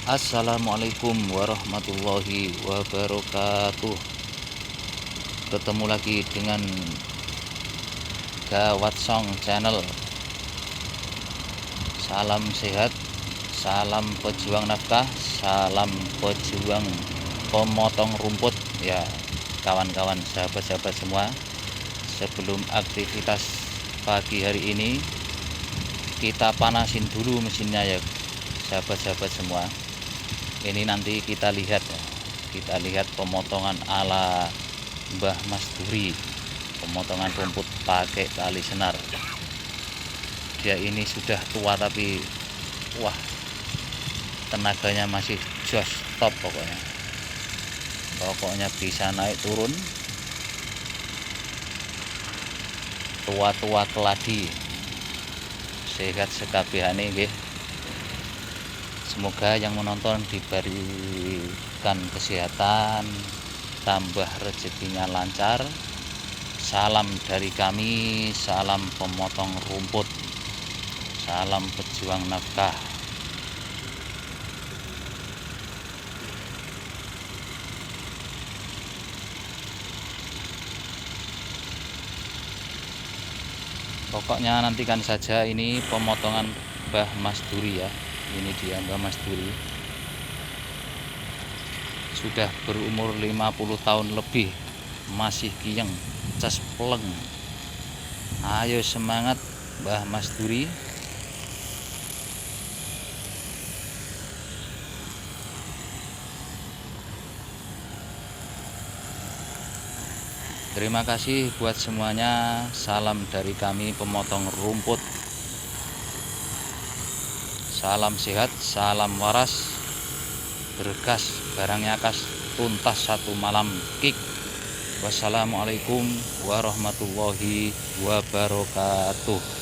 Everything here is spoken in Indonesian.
Assalamualaikum warahmatullahi wabarakatuh. Ketemu lagi dengan Gawat Song Channel. Salam sehat, salam pejuang nafkah, salam pejuang pemotong rumput. Ya, kawan-kawan, sahabat-sahabat semua, sebelum aktivitas pagi hari ini, kita panasin dulu mesinnya ya, sahabat-sahabat semua. Ini nanti kita lihat ya. Kita lihat pemotongan ala Mbah Mas Duri, pemotongan rumput pakai tali senar. Dia ini sudah tua tapi wah, tenaganya masih jos top pokoknya bisa naik turun, tua-tua keladi, sehat sekabehane nggih. Semoga yang menonton diberikan kesehatan, tambah rezekinya lancar. Salam dari kami, salam pemotong rumput, salam pejuang nafkah. Pokoknya nantikan saja ini pemotongan Mbah Mas Duri ya. Ini dia Mbah Mas Duri. Sudah berumur 50 tahun lebih, masih kiyeng, cas pleng. Ayo semangat Mbah Mas Duri. Terima kasih buat semuanya. Salam dari kami pemotong rumput. Salam sehat, salam waras, bergas, barangnya kas, tuntas satu malam kick. Wassalamualaikum warahmatullahi wabarakatuh.